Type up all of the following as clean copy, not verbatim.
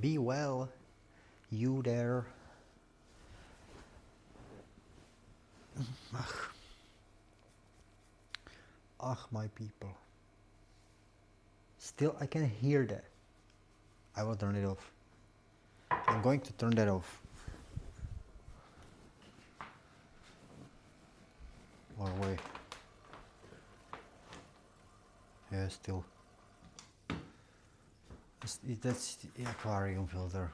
Be well, you there. Ach, my people. Still, I can hear that. I will turn it off. I'm going to turn that off. Or wait. Yeah, still. That's the aquarium filter.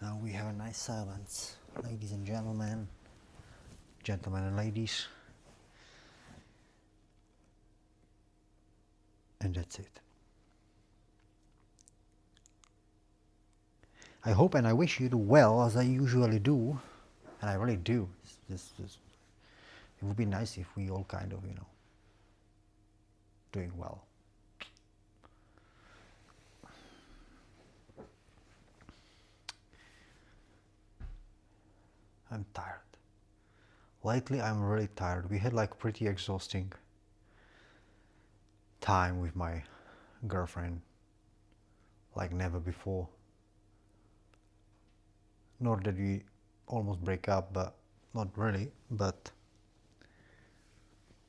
Now we have a nice silence, ladies and gentlemen, gentlemen and ladies. And that's it. I hope and I wish you do well, as I usually do, and I really do. It would be nice if we all kind of, doing well. I'm tired. Lately, I'm really tired. We had like pretty exhausting time with my girlfriend, like never before. Not that we almost break up, but not really, but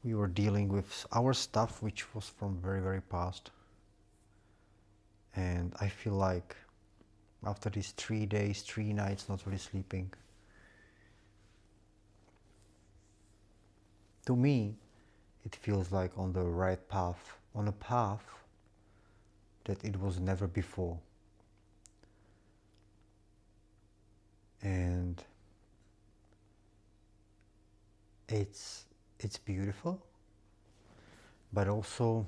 we were dealing with our stuff, which was from very, very past. And I feel like after these 3 days, 3 nights not really sleeping, to me, it feels like on the right path, on a path that it was never before. And it's beautiful, but also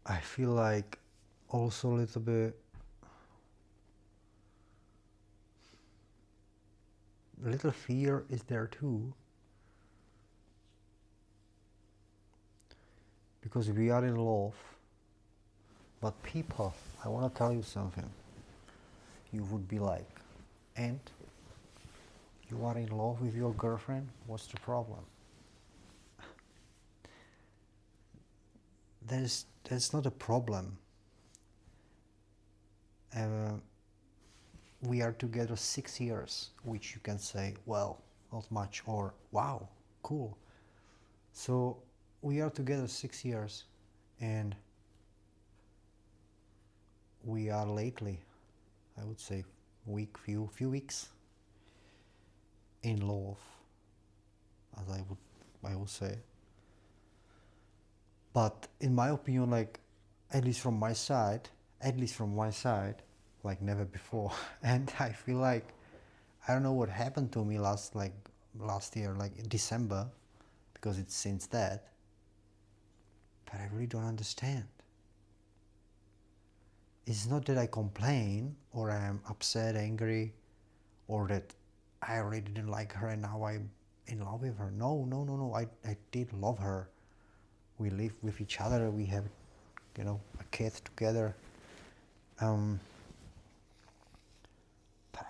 I feel like also a little bit fear is there too, because we are in love. But people, I want to tell you something. You would be like, and you are in love with your girlfriend? What's the problem? That's not a problem. We are together 6 years, which you can say, well, not much, or wow, cool. So we are together 6 years, and we are lately, I would say, few weeks in love, as I would say. But in my opinion, like at least from my side, like never before. And I feel like I don't know what happened to me last year, like in December, because it's since that. But I really don't understand. It's not that I complain or I'm upset, angry, or that I really didn't like her and now I'm in love with her. No. I did love her. We live with each other. We have, a kid together. But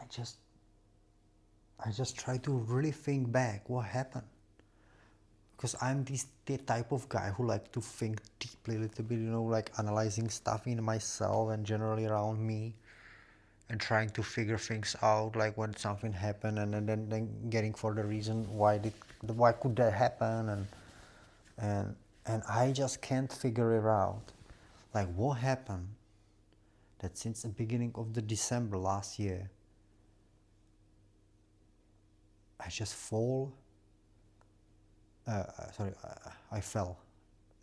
I just try to really think back what happened. Because I'm the type of guy who like to think deeply a little bit, like analyzing stuff in myself and generally around me, and trying to figure things out, like when something happened, and then getting for the reason why could that happen, and I just can't figure it out. Like what happened that since the beginning of the December last year, I just I fell.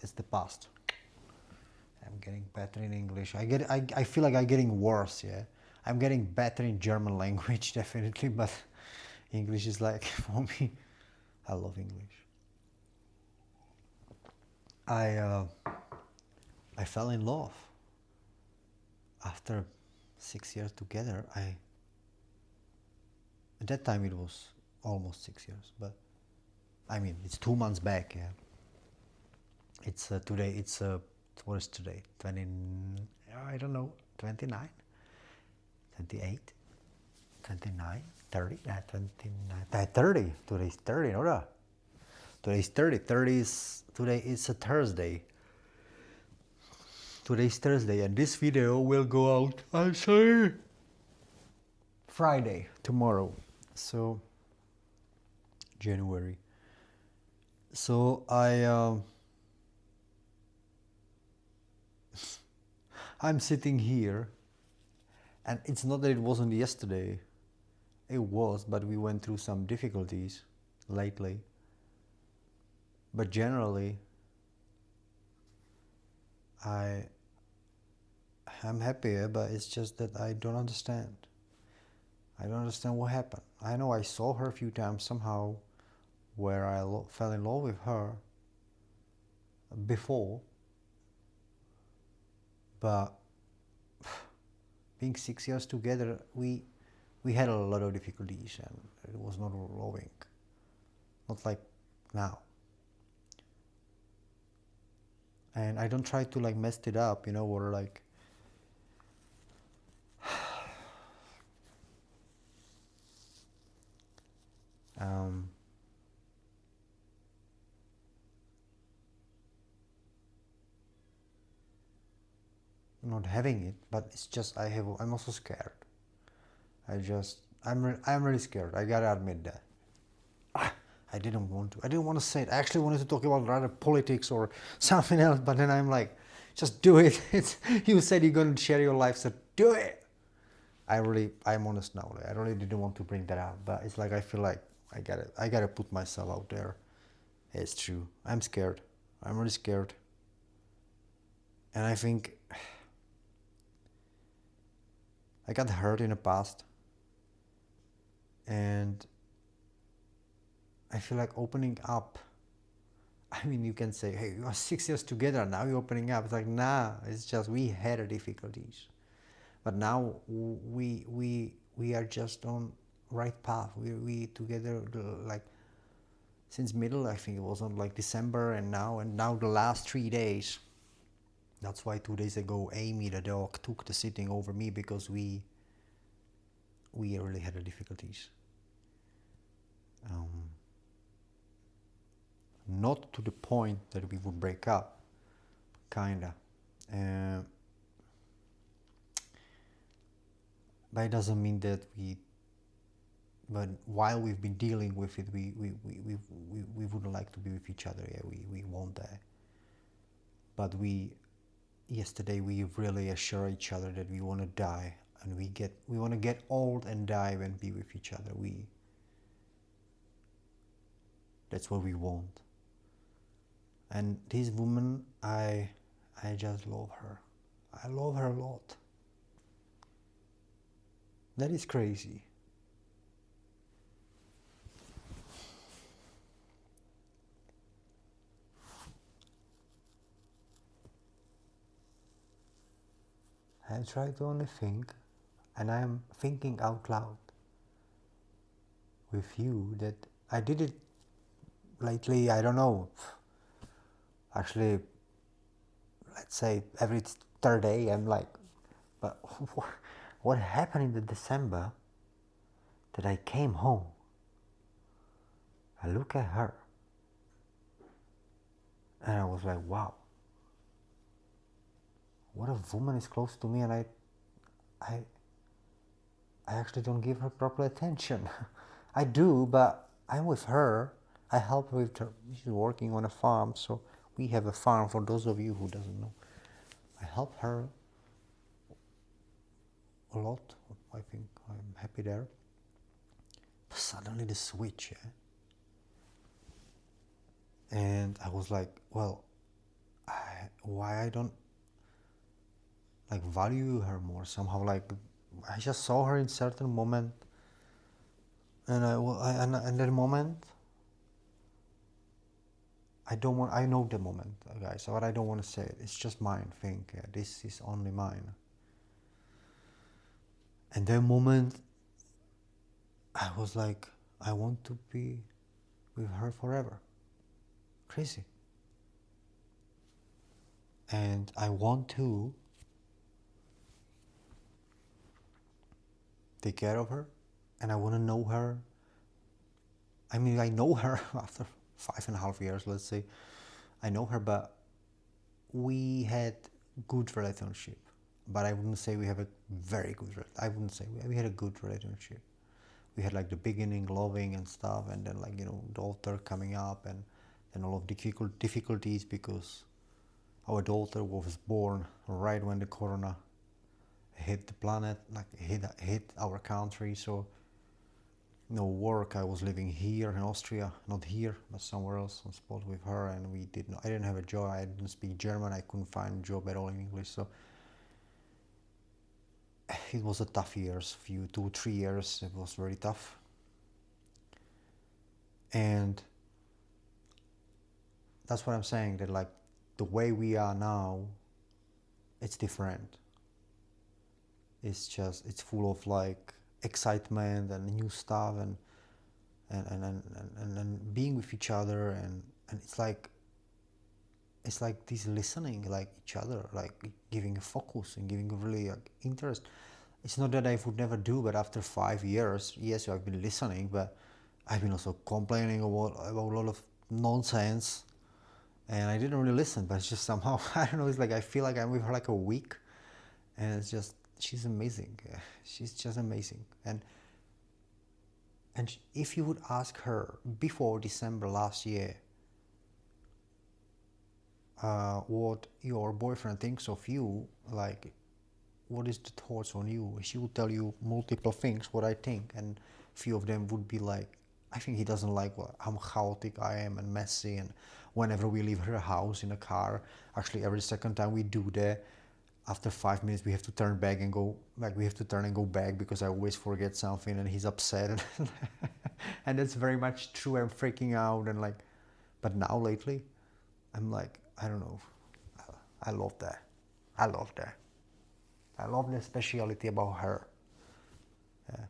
It's the past. I'm getting better in English. I feel like I'm getting worse, yeah. I'm getting better in German language, definitely, but English is like, for me, I love English. I fell in love. After 6 years together, at that time it was almost 6 years, but I mean, it's 2 months back, yeah. It's today, what is today? 20, I don't know, 29? 28? 29? 30? 29, 30. Today's 30, no? Today's 30. Today is a Thursday. today's Thursday, and this video will go out, I'm sorry, Friday, tomorrow. So, January. So I'm sitting here, and it's not that it wasn't yesterday. It was, but we went through some difficulties lately. But generally, I'm happier, but it's just that I don't understand. I don't understand what happened. I know I saw her a few times somehow where I fell in love with her before, but being 6 years together, we had a lot of difficulties, and it was not loving, not like now. And I don't try to like mess it up, you know, or like not having it, but it's just I'm also scared. I'm really scared. I gotta admit that. I didn't want to say it. I actually wanted to talk about rather politics or something else, but then I'm like, just do it. You said you're going to share your life, so do it. I'm honest now. Like, I really didn't want to bring that up, but it's like I feel like I gotta put myself out there. It's true. I'm scared. I'm really scared. And I think I got hurt in the past, and I feel like opening up. I mean, you can say, hey, you are 6 years together, now you're opening up. It's like, nah, it's just we had difficulties. But now we are just on right path. We together, like, since middle, I think it was on like December, and now the last 3 days. That's why 2 days ago, Amy, the dog, took the sitting over me, because we really had difficulties. Not to the point that we would break up, kinda. But it doesn't mean that but while we've been dealing with it, we wouldn't like to be with each other. Yeah, we want that. But yesterday we really assure each other that we want to die, and we want to get old and die and be with each other. That's what we want. And this woman, I just love her. I love her a lot. That is crazy. I try to only think, and I am thinking out loud with you, that I did it lately, I don't know, actually, let's say every third day. I'm like, but what happened in the December that I came home, I look at her, and I was like, wow, what a woman is close to me, and I actually don't give her proper attention. I do, but I'm with her. I help her with her. She's working on a farm, so we have a farm, for those of you who doesn't know. I help her a lot. I think I'm happy there. But suddenly the switch, yeah? And I was like, well, why I don't like value her more somehow. Like, I just saw her in certain moment, and in that moment, I know the moment, guys, but I don't want to say it. It's just mine thing. Yeah, this is only mine. And that moment, I was like, I want to be with her forever. Crazy. And I want to take care of her, and I want to know her. I mean, I know her after 5.5 years, let's say. I know her, but we had good relationship, but I wouldn't say we have a very good. I wouldn't say we had a good relationship. We had like the beginning loving and stuff, and then like daughter coming up, and then all of difficulties because our daughter was born right when the corona hit the planet, like hit our country. So no work. I was living here in Austria, not here, but somewhere else on spot with her, and I didn't have a job. I didn't speak German. I couldn't find a job at all in English. So it was a tough years, 2-3 years. It was very tough, and that's what I'm saying. That like the way we are now, it's different. It's full of like excitement and new stuff and being with each other, and it's like this listening like each other, like giving a focus and giving a really like, interest. It's not that I would never do, but after 5 years, yes, I've been listening, but I've been also complaining about a lot of nonsense, and I didn't really listen. But it's just somehow I don't know. It's like I feel like I'm with her like a week, and it's just she's amazing. She's just amazing. And if you would ask her before December last year, what your boyfriend thinks of you, like what is the thoughts on you, she would tell you multiple things what I think, and few of them would be like, I think he doesn't like how chaotic I am and messy, and whenever we leave her house in a car, actually every second time we do that, after 5 minutes we have to turn back and go, like we have to turn and go back because I always forget something and he's upset. And that's very much true. I'm freaking out, and like, but now lately I'm like, I don't know, I love that. I love the speciality about her. Yeah.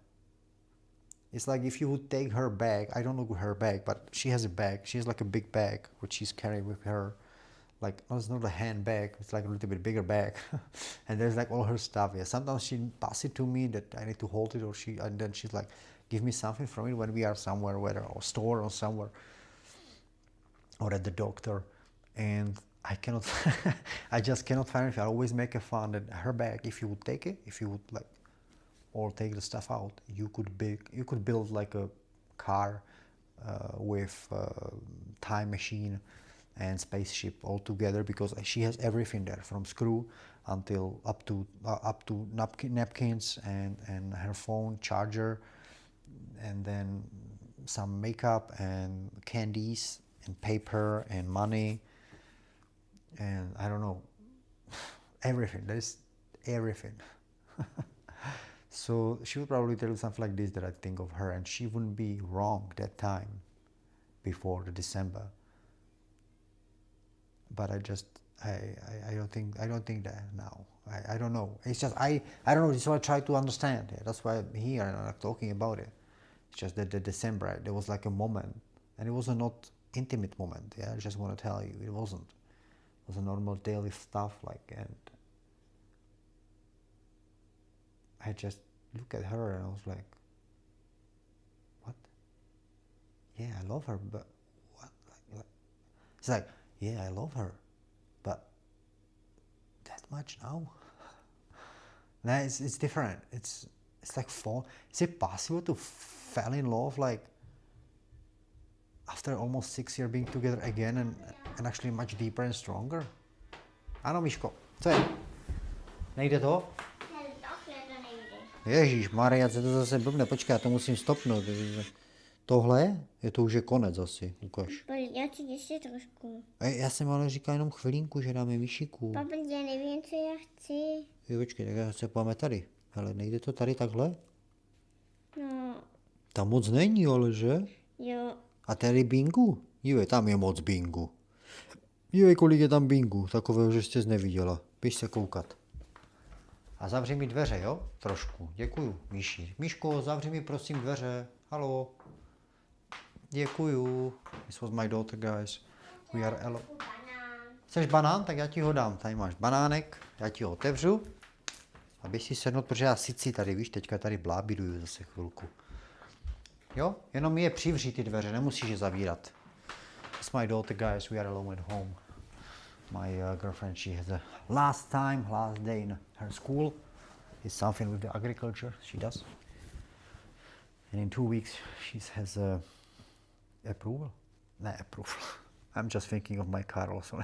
It's like if you would take her bag, I don't know her bag, but she has a bag. She has like a big bag which she's carrying with her. Like, no, it's not a handbag, it's like a little bit bigger bag. And there's like all her stuff. Yeah, sometimes she passes it to me that I need to hold it, and then she's like, give me something from it when we are somewhere, whether or store or somewhere, or at the doctor. And I cannot, I just cannot find it. I always make a fun that her bag, if you would take it, if you would like, or take the stuff out, you could build like a car with time machine and spaceship all together, because she has everything there, from screw until up to napkins and her phone charger, and then some makeup and candies and paper and money, and I don't know, everything. There's everything. So she would probably tell you something like this, that I think of her, and she wouldn't be wrong that time before the December. But I don't think that now. I don't know. It's just I don't know. It's what I try to understand. Yeah, that's why I'm here and I'm talking about it. It's just that the December, there was like a moment, and it was a not intimate moment. Yeah, I just want to tell you, it wasn't. It was a normal daily stuff, like, and I just look at her and I was like, what? Yeah, I love her, but what? Like, it's like, yeah, I love her, but that much now? No, it's different. It's like fall. Is it possible to fall in love like after almost 6 years being together again, and actually much deeper and stronger? Ano, Miško, co je? Nejde to? Ježíš Maria, co to zase blbne, počkej, já to musím stopnout. Tohle je to už je konec asi, ukaž. Já ti ještě trošku. Já jsem ale říkal jenom chvilinku, že dáme výšiku. Papa, já nevím, co já chci. Jo, počkej, tak se pojďme tady. Hele, nejde to tady takhle? No. Tam moc není, ale že? Jo. A tady bingu? Dívej, tam je moc bingu. Dívej, kolik je tam bingu, takového, že jste neviděla. Běž se koukat. A zavři mi dveře, jo? Trošku. Děkuju, Míši. Míško, zavři mi prosím dveře. Halo. Děkuju. This was my daughter, guys. We are alone. Chceš banán? Tak já ti ho dám. Tady máš banánek, já ti ho otevřu. Aby si sednout, protože já sici tady, víš, teďka tady blábiduju zase chvilku. Jo? Jenom je přivřít ty dveře, nemusíš je zavírat. It's my daughter, guys. We are alone at home. My girlfriend, she has a last day in her school. It's something with the agriculture she does. And in 2 weeks, she has a approval. Nah, approval. I'm just thinking of my car also.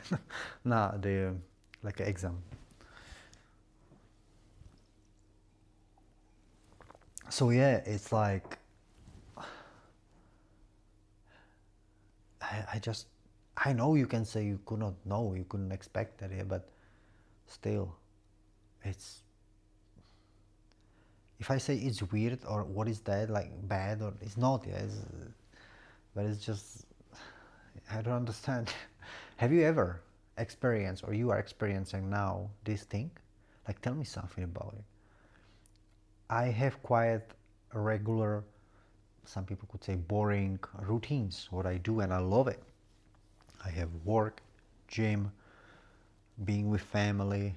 Nah, the like an exam. So yeah, it's like I know you can say you could not know, you couldn't expect that, yeah, but still, it's if I say it's weird or what is that, like bad or it's not, yeah, but it's just I don't understand. Have you ever experienced or you are experiencing now this thing? Like tell me something about it. I have quite a regular, some people could say boring routines, what I do, and I love it. I have work, gym, being with family,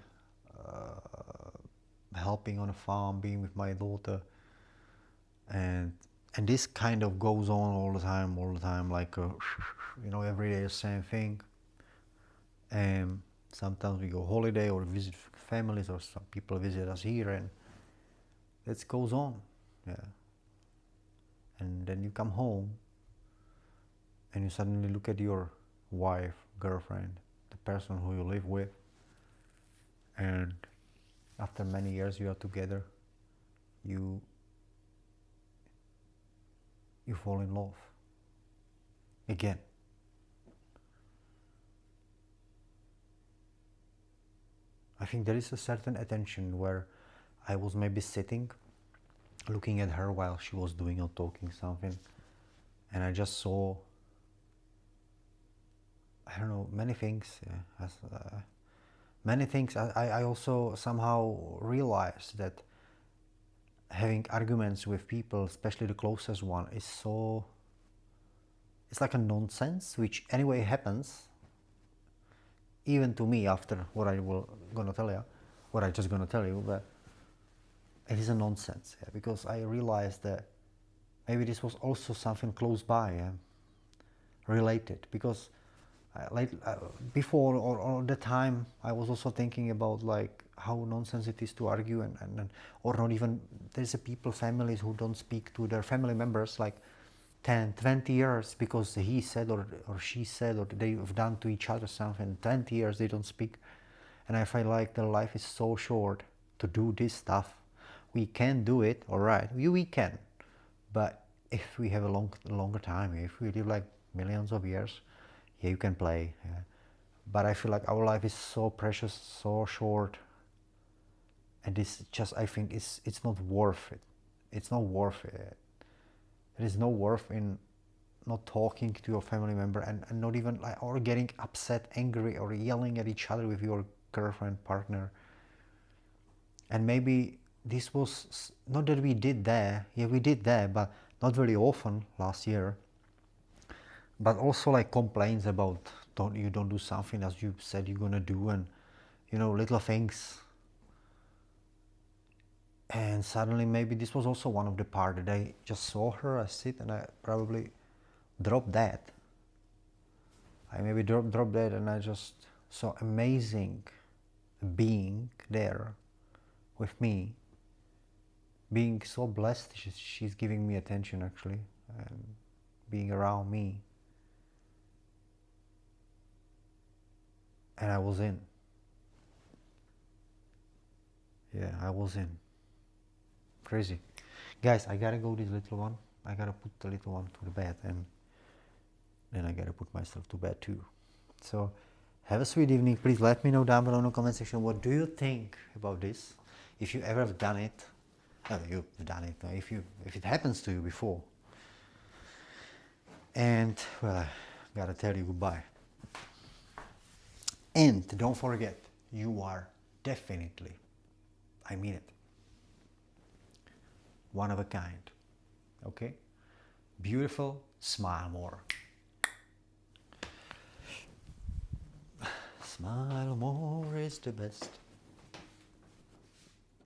helping on a farm, being with my daughter, and this kind of goes on all the time, like every day the same thing. And sometimes we go holiday or visit families, or some people visit us here, and that goes on, yeah. And then you come home, and you suddenly look at your wife, girlfriend, the person who you live with, and after many years you are together, you fall in love again. I think there is a certain attention where I was maybe sitting, looking at her while she was doing or talking something, and I just saw, I don't know, many things. Yeah, many things. I also somehow realized that having arguments with people, especially the closest one, it's like a nonsense, which anyway happens, even to me after what I will gonna tell you, what I just gonna tell you, but it is a nonsense, yeah, because I realized that maybe this was also something close by, yeah, related, because before or the time I was also thinking about like how nonsense it is to argue and or not even, there's a people, families who don't speak to their family members like 10, 20 years because he said or she said or they've done to each other something, 20 years they don't speak. And I feel like their life is so short to do this stuff. We can do it, all right, we can, but if we have a longer time, if we live like millions of years, yeah, you can play, yeah. But I feel like our life is so precious, so short, and this just, I think it's not worth it. It's not worth it. There is no worth in not talking to your family member and not even like, or getting upset, angry, or yelling at each other with your girlfriend, partner. And maybe this was not that we did that, yeah, we did that, but not very often last year. But also like complaints about you don't do something as you said you're gonna do, and little things. And suddenly maybe this was also one of the part that I just saw her, I sit and I probably dropped that. I maybe dropped that, and I just saw amazing being there with me, being so blessed. She's giving me attention actually, and being around me. And I was in. Yeah, I was in. Crazy. Guys, I gotta go this little one. I gotta put the little one to the bed, and then I gotta put myself to bed too. So have a sweet evening. Please let me know down below in the comment section, what do you think about this? If you ever have done it, you've done it, if it happens to you before. And well, I gotta tell you goodbye. And don't forget, you are definitely, I mean it, one of a kind. Okay? Beautiful, smile more. Smile more is the best.